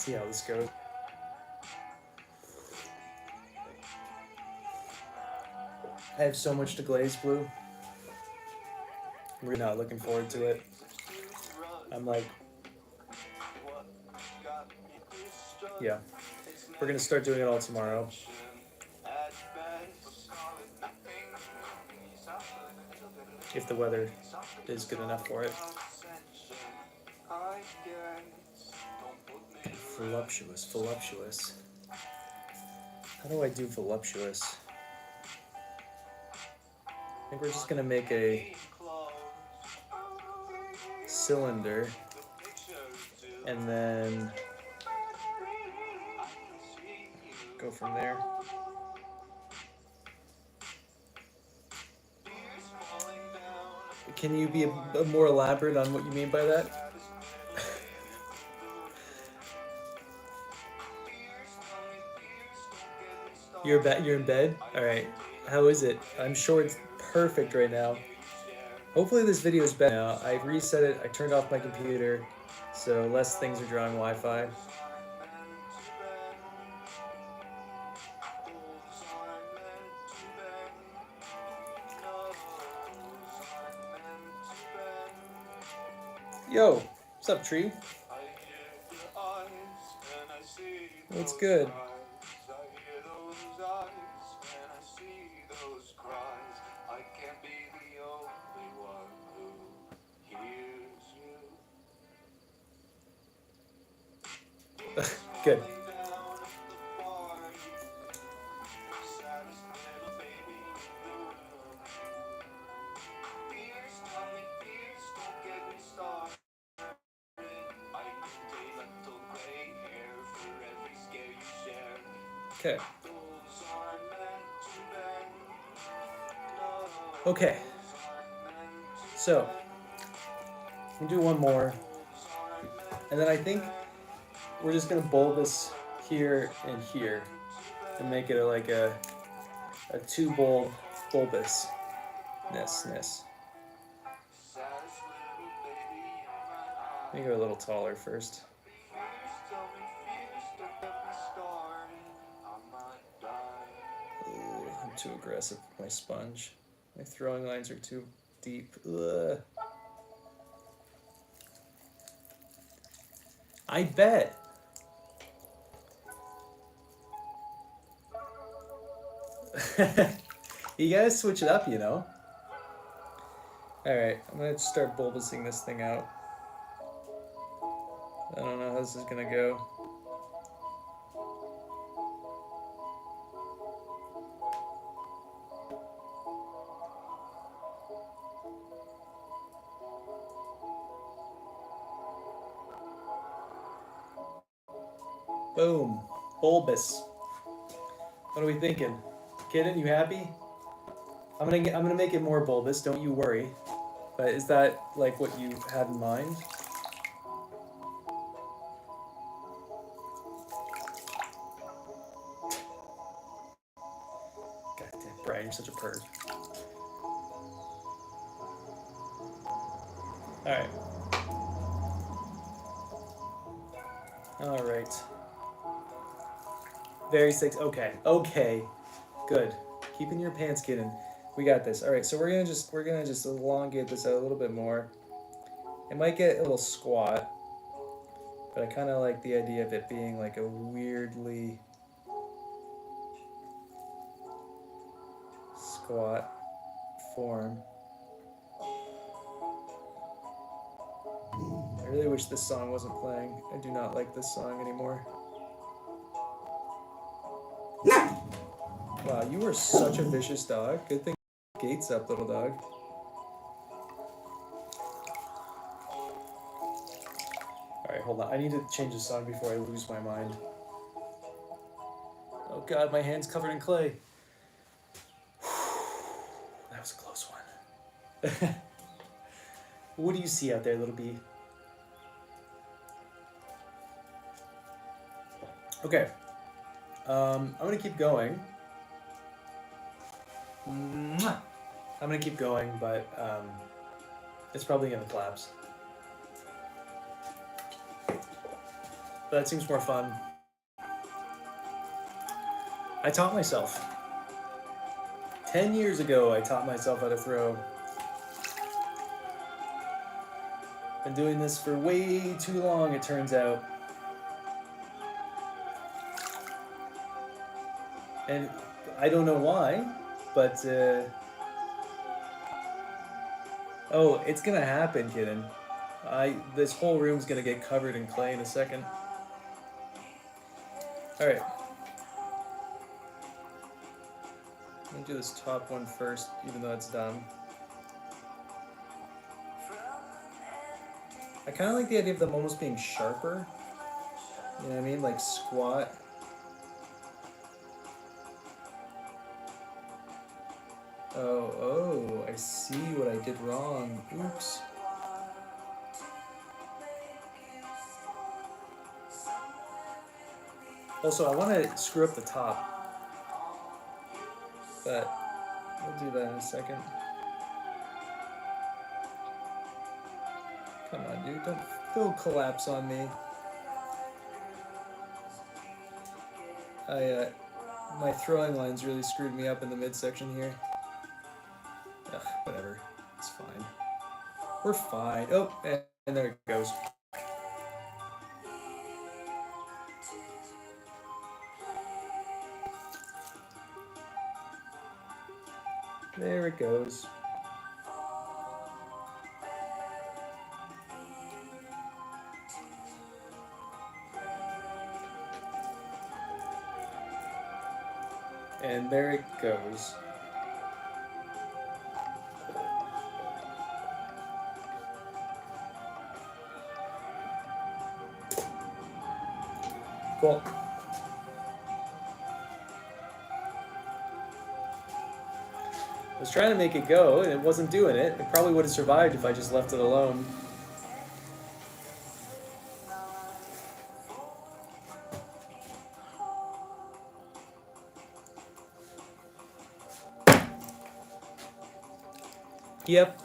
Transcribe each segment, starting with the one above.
see how this goes. I have so much to glaze blue. I'm really not looking forward to it. I'm like, yeah, we're gonna start doing it all tomorrow. If the weather is good enough for it. Voluptuous, voluptuous. How do I do voluptuous? I think we're just gonna make a cylinder and then go from there. Can you be a more elaborate on what you mean by that? You're in bed? Alright. How is it? I'm sure it's perfect right now. Hopefully this video is better now. I reset it, I turned off my computer, so less things are drawing Wi-Fi. Yo, what's up, tree? What's good? Good. Okay. Okay. So, we'll do one more. And then I think we're just gonna bulbous here and here and make it like a two bulbousness. Make it a little taller first. Ooh, I'm too aggressive with my sponge. My throwing lines are too deep. Ugh. I bet. You gotta switch it up, you know? Alright, I'm gonna start bulbousing this thing out. I don't know how this is gonna go. Boom. Bulbous. What are we thinking? Kitten, you happy? I'm gonna make it more bulbous, don't you worry. But is that like what you had in mind? Goddamn, Brian, you're such a perv. Alright. Alright. Very six. Okay. Okay. Good. Keeping your pants, kitten. We got this. All right. So we're gonna just elongate this out a little bit more. It might get a little squat, but I kind of like the idea of it being like a weirdly squat form. I really wish this song wasn't playing. I do not like this song anymore. Wow, you were such a vicious dog. Good thing gate's up, little dog. Alright, hold on. I need to change the song before I lose my mind. Oh god, my hand's covered in clay. That was a close one. What do you see out there, little bee? Okay. I'm gonna keep going. I'm gonna keep going, but it's probably gonna collapse. That seems more fun. I taught myself. 10 years ago, I taught myself how to throw. Been doing this for way too long, it turns out. And I don't know why, but oh, it's gonna happen, kidden. This whole room's gonna get covered in clay in a second. All right. Let me do this top one first, even though it's done. I kind of like the idea of them almost being sharper. You know what I mean? Like squat. Oh, I see what I did wrong. Oops. Also, I want to screw up the top, but we'll do that in a second. Come on, dude, don't collapse on me. My throwing lines really screwed me up in the midsection here. Ugh, whatever, it's fine. We're fine. Oh, and there it goes. There it goes. And there it goes. Cool. I was trying to make it go, and it wasn't doing it. It probably would have survived if I just left it alone. Yep,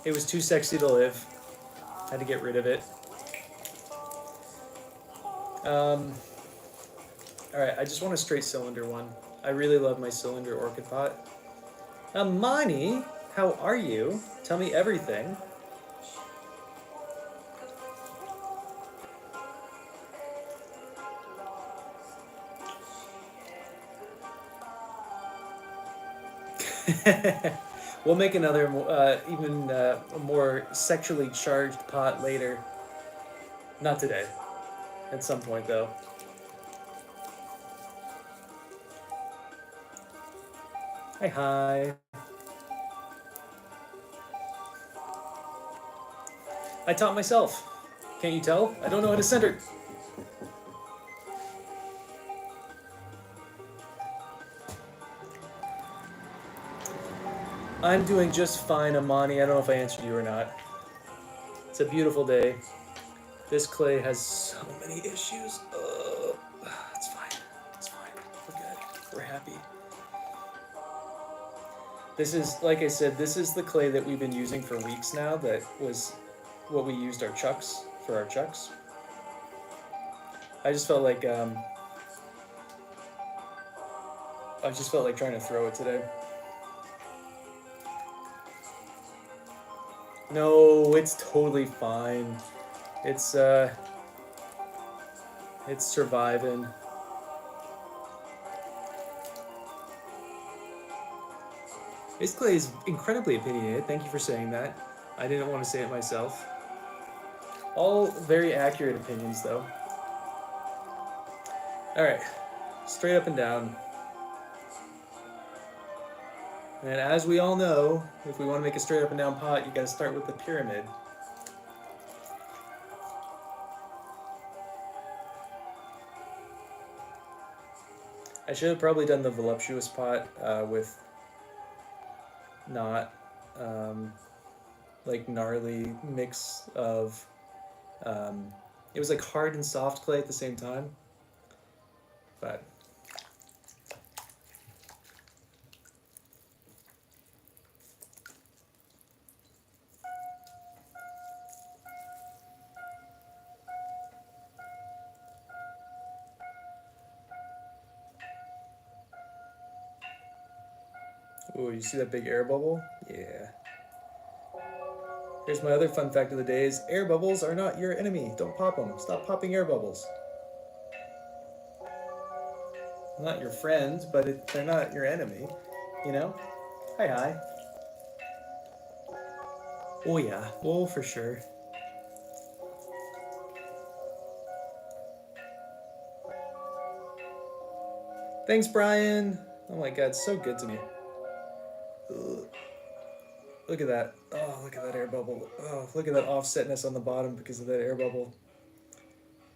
it was too sexy to live. Had to get rid of it. Alright, I just want a straight cylinder one. I really love my cylinder orchid pot. Mani, how are you? Tell me everything. We'll make another even more sexually charged pot later. Not today. At some point, though. Hi. I taught myself. Can't you tell? I don't know how to center. I'm doing just fine, Amani. I don't know if I answered you or not. It's a beautiful day. This clay has so many issues. It's fine. It's fine. We're good. We're happy. This is, like I said, this is the clay that we've been using for weeks now. That was what we used our chucks for our chucks. I just felt like trying to throw it today. No, it's totally fine. It's surviving. This clay is incredibly opinionated. Thank you for saying that. I didn't want to say it myself. All very accurate opinions, though. Alright, straight up and down. And as we all know, if we want to make a straight up and down pot, you gotta start with the pyramid. I should have probably done the voluptuous pot with not like gnarly mix of it was like hard and soft clay at the same time, but Oh, you see that big air bubble? Yeah. Here's my other fun fact of the day is air bubbles are not your enemy. Don't pop them. Stop popping air bubbles. Not your friends, but they're not your enemy. You know? Hi, hi. Oh, yeah. Oh, for sure. Thanks, Brian. Oh my god, so good to me. Ugh. Look at that. Oh, look at that air bubble. Oh, look at that offsetness on the bottom because of that air bubble.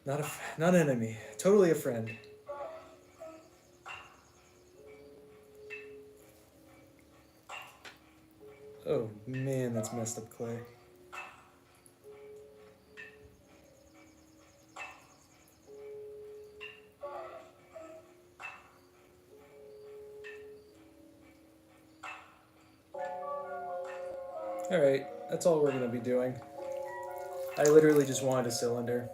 Not an enemy. Totally a friend. Oh man, that's messed up clay. Alright, that's all we're gonna be doing. I literally just wanted a cylinder.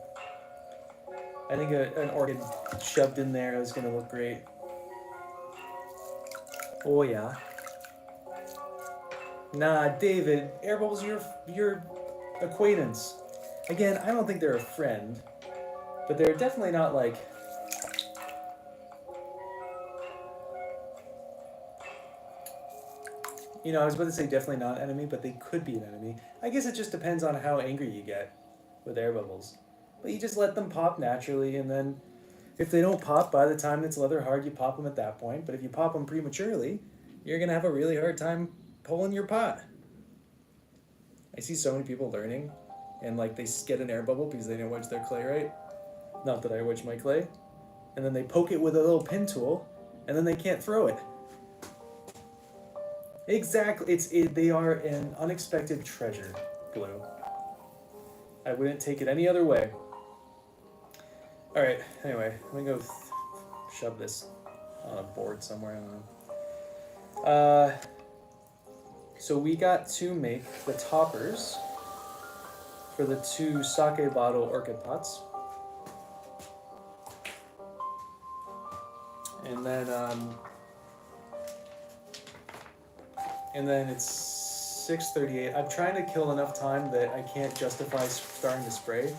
I think an orchid shoved in there is gonna look great. Oh yeah. Nah, David, air bubbles are your acquaintance. Again, I don't think they're a friend, but they're definitely not like. You know, I was about to say definitely not enemy, but they could be an enemy. I guess it just depends on how angry you get with air bubbles. But you just let them pop naturally, and then if they don't pop by the time it's leather hard, you pop them at that point. But if you pop them prematurely, you're gonna have a really hard time pulling your pot. I see so many people learning, and like they get an air bubble because they didn't wedge their clay right. Not that I wedge my clay, and then they poke it with a little pin tool, and then they can't throw it. Exactly, they are an unexpected treasure, Blue. I wouldn't take it any other way. All right. Anyway, let me go shove this on a board somewhere. I don't know. So we got to make the toppers for the 2 sake bottle orchid pots, and then it's 6:38. I'm trying to kill enough time that I can't justify starting to spray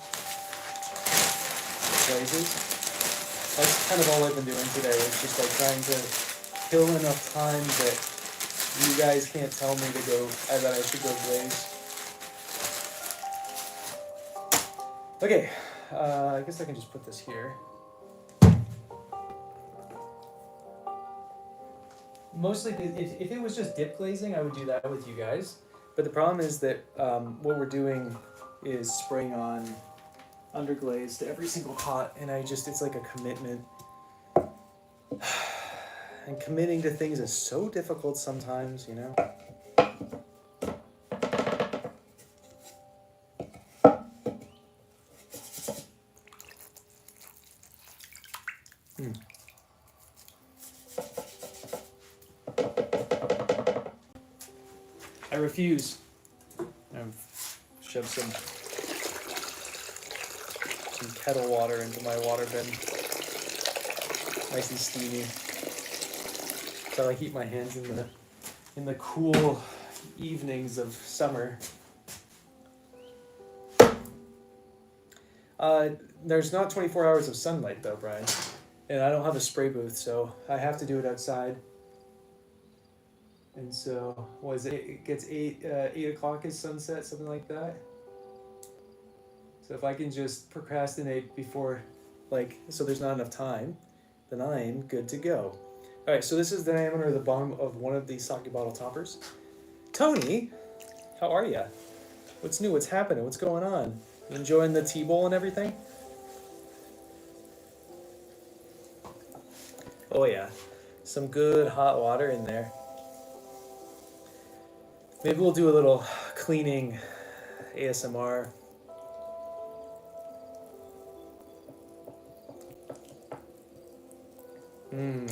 glazes. That's kind of all I've been doing today. It's just like trying to kill enough time that you guys can't tell me to go, that I should go glaze. Okay, I guess I can just put this here. Mostly, if it was just dip glazing, I would do that with you guys. But the problem is that what we're doing is spraying on underglaze to every single pot, and it's like a commitment. And committing to things is so difficult sometimes, you know? I refuse. I've shoved some kettle water into my water bin. Nice and steamy. So I keep my hands in the cool evenings of summer. There's not 24 hours of sunlight though, Brian. And I don't have a spray booth, so I have to do it outside. And so, what is it? It gets 8 o'clock is sunset, something like that. So if I can just procrastinate before, so there's not enough time, then I'm good to go. All right, so this is the diameter of the bottom of one of the sake bottle toppers. Tony, how are you? What's new? What's happening? What's going on? You enjoying the tea bowl and everything? Oh yeah, some good hot water in there. Maybe we'll do a little cleaning ASMR.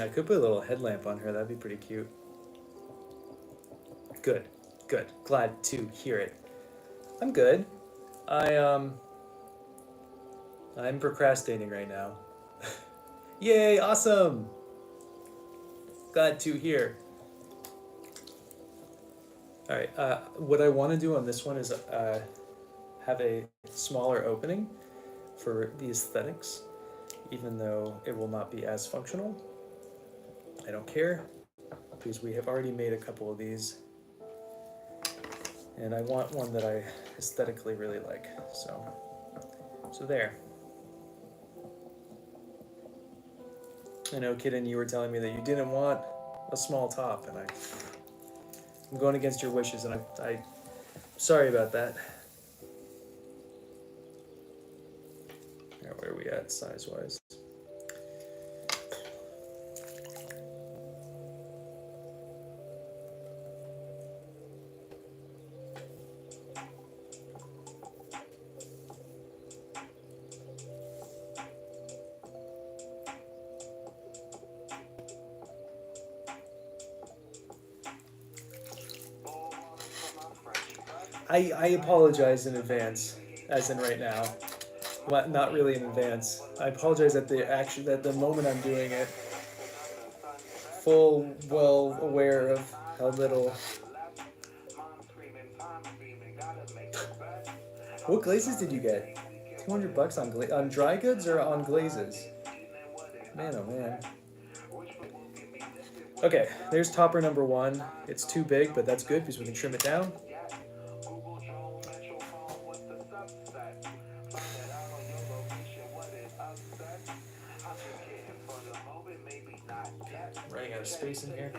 I could put a little headlamp on her. That'd be pretty cute. Good, good. Glad to hear it. I'm good. I'm procrastinating right now. Yay, awesome. Glad to hear. All right, what I want to do on this one is have a smaller opening for the aesthetics, even though it will not be as functional. I don't care, because we have already made a couple of these, and I want one that I aesthetically really like. So there. I know, Kitten, you were telling me that you didn't want a small top, and I'm going against your wishes, and I'm sorry about that. Now, where are we at size-wise? I apologize in advance, as in right now. Well, not really in advance. I apologize at the moment I'm doing it. Full well aware of how little. What glazes did you get? $200 on dry goods or on glazes? Man, oh man. Okay, there's topper number one. It's too big, but that's good because we can trim it down. Running out of space in here.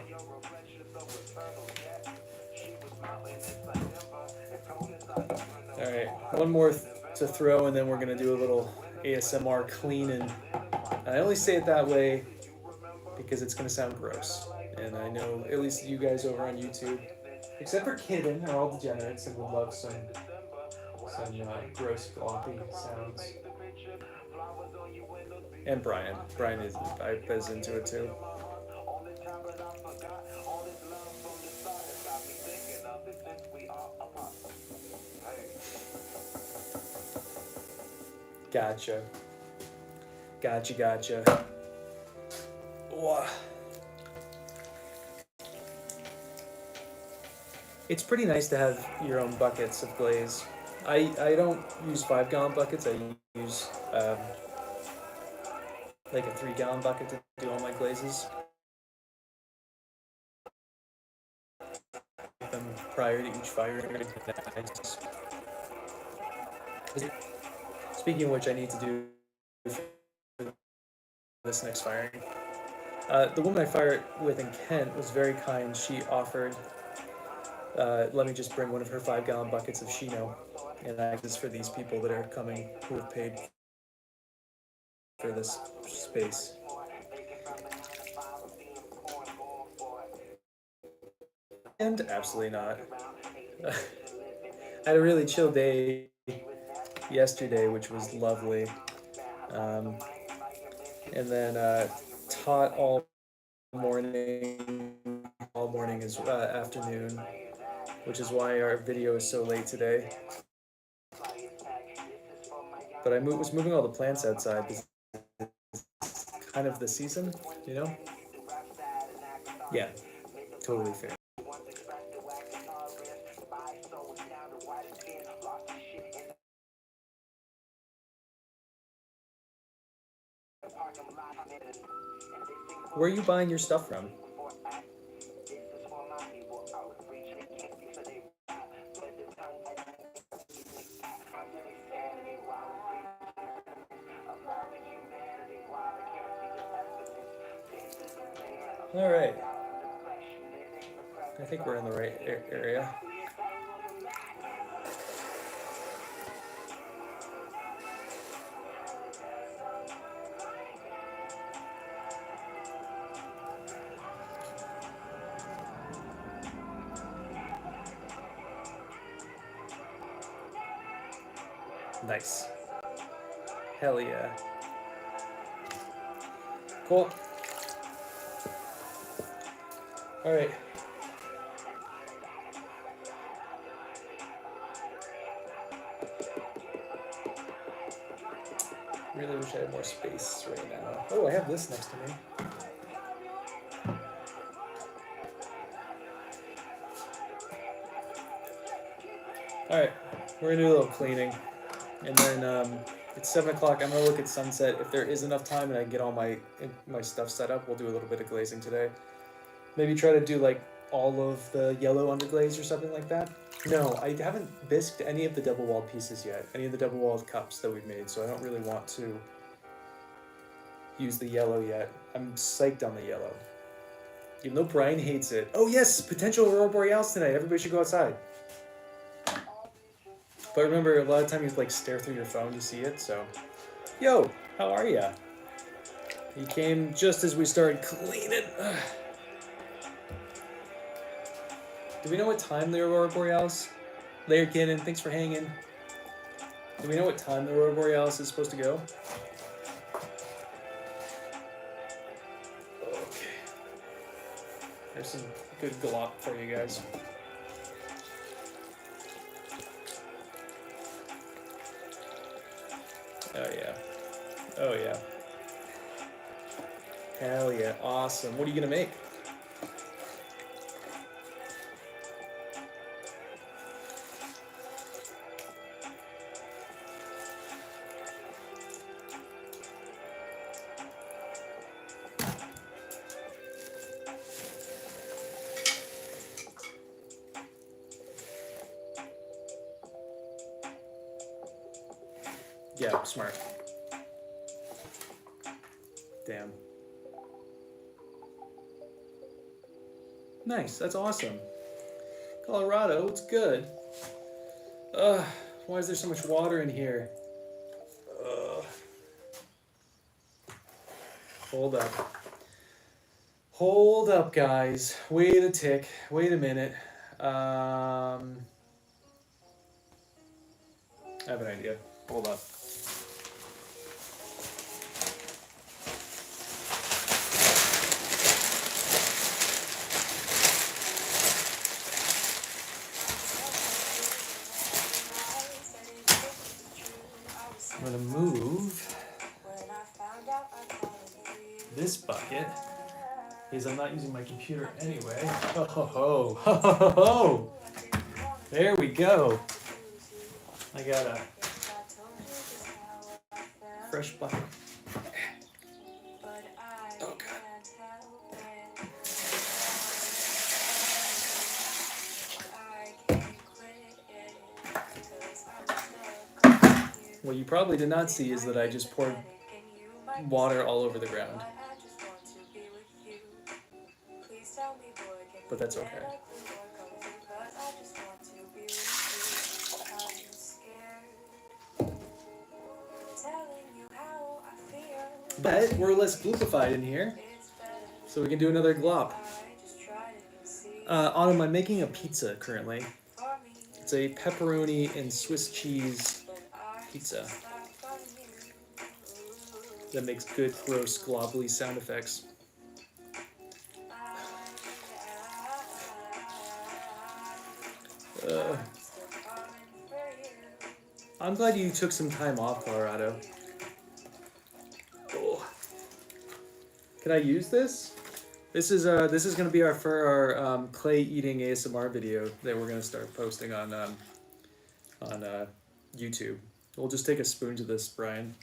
Alright, one more to throw, and then we're going to do a little ASMR clean. And I only say it that way because it's going to sound gross. And I know at least you guys over on YouTube, except for Kitten, are all degenerates and would love some gross gloppy sounds. And Brian. Brian is into it too. Gotcha. Whoa. It's pretty nice to have your own buckets of glaze. I don't use 5-gallon buckets. I use like a 3-gallon bucket to do all my glazes. Them prior to each fire. Speaking of which, I need to do this next firing. The woman I fired with in Kent was very kind. She offered, let me just bring one of her 5-gallon buckets of Shino, and that is for these people that are coming who have paid for this space. And absolutely not. I had a really chill day yesterday, which was lovely. And then taught all morning is afternoon, which is why our video is so late today. But I was moving all the plants outside because it's kind of the season, you know? Yeah, totally fair. Where are you buying your stuff from? All right. I think we're in the right area. Nice. Hell yeah. Cool. All right. Really wish I had more space right now. Oh, I have this next to me. Alright, we're gonna do a little cleaning. And then it's 7 o'clock. I'm gonna look at sunset. If there is enough time and I can get all my stuff set up, we'll do a little bit of glazing today. Maybe try to do like all of the yellow underglaze or something like that. No, I haven't bisqued any of the double walled pieces yet, any of the double walled cups that we've made, so I don't really want to use the yellow yet. I'm psyched on the yellow. Even though Brian hates it. Oh yes, potential Aurora Borealis tonight. Everybody should go outside. But remember, a lot of time you have to like stare through your phone to see it, so. Yo, how are ya? He came just as we started cleaning. Ugh. Do we know what time the Aurora Borealis? Laird Cannon, thanks for hanging. Do we know what time the Aurora Borealis is supposed to go? Okay. There's some good glop for you guys. Oh yeah. Oh yeah. Hell yeah. Awesome. What are you gonna make? Yeah, smart. Damn. Nice, that's awesome. Colorado, it's good. Ugh, why is there so much water in here? Ugh. Hold up. Hold up, guys. Wait a tick. Wait a minute. I have an idea. Hold up. I'm gonna move this bucket because I'm not using my computer anyway. Ho ho ho ho ho ho ho! There we go. I got a fresh bucket. Oh god. What you probably did not see is that I just poured water all over the ground. But that's okay. But we're less gloopified in here, so we can do another glop. Autumn, I'm making a pizza currently. It's a pepperoni and Swiss cheese pizza that makes good, gross, globbly sound effects. I'm glad you took some time off, Colorado. Oh. Can I use this? This is gonna be our clay eating ASMR video that we're gonna start posting on YouTube. We'll just take a spoon to this, Brian,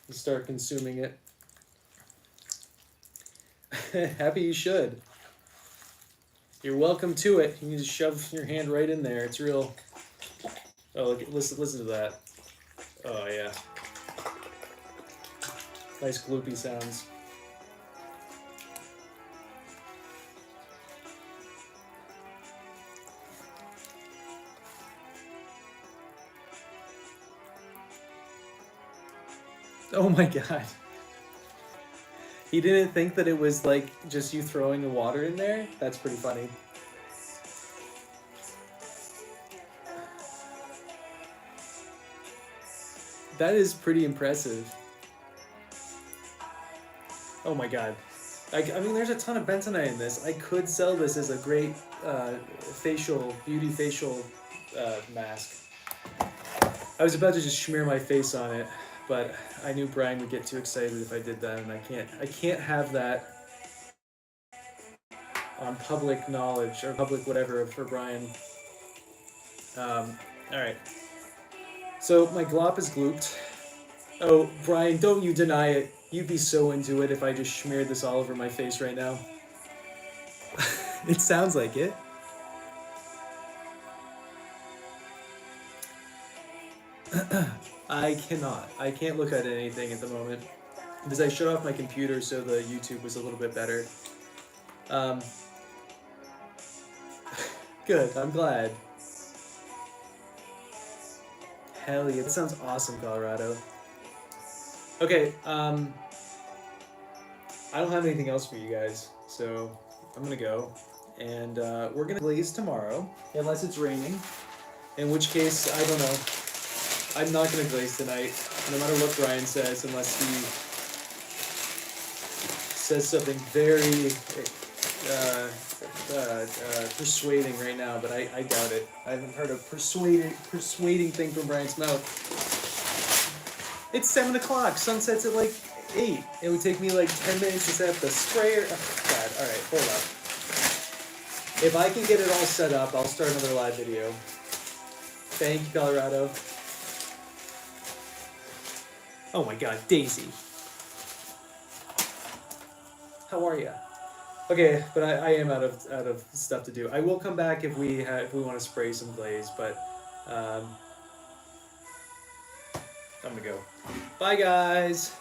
and start consuming it. Happy you should. You're welcome to it. You can just shove your hand right in there. It's real. Oh, look! Listen to that. Oh yeah. Nice gloopy sounds. Oh my god. He didn't think that it was like just you throwing the water in there? That's pretty funny. That is pretty impressive. Oh my god. I mean, there's a ton of bentonite in this. I could sell this as a great beauty facial mask. I was about to just smear my face on it, but I knew Brian would get too excited if I did that, and I can't have that on public knowledge or public whatever for Brian. I All right. So my glop is glooped. Oh, Brian, don't you deny it. You'd be so into it if I just smeared this all over my face right now. It sounds like it. I cannot. I can't look at anything at the moment because I shut off my computer so the YouTube was a little bit better. Um, Good. I'm glad. Hell yeah, that sounds awesome, Colorado. Okay. I don't have anything else for you guys, so I'm gonna go, and we're gonna glaze tomorrow, unless it's raining. In which case, I don't know. I'm not gonna glaze tonight, no matter what Brian says, unless he says something very persuading right now. But I doubt it. I haven't heard a persuading thing from Brian's mouth. It's 7 o'clock. Sunset's at like 8. It would take me like 10 minutes to set up the sprayer. Oh, God. All right, hold up. If I can get it all set up, I'll start another live video. Thank you, Colorado. Oh my God, Daisy. How are you? Okay, but I am out of stuff to do. I will come back if we want to spray some glaze, but I'm gonna go. Bye, guys.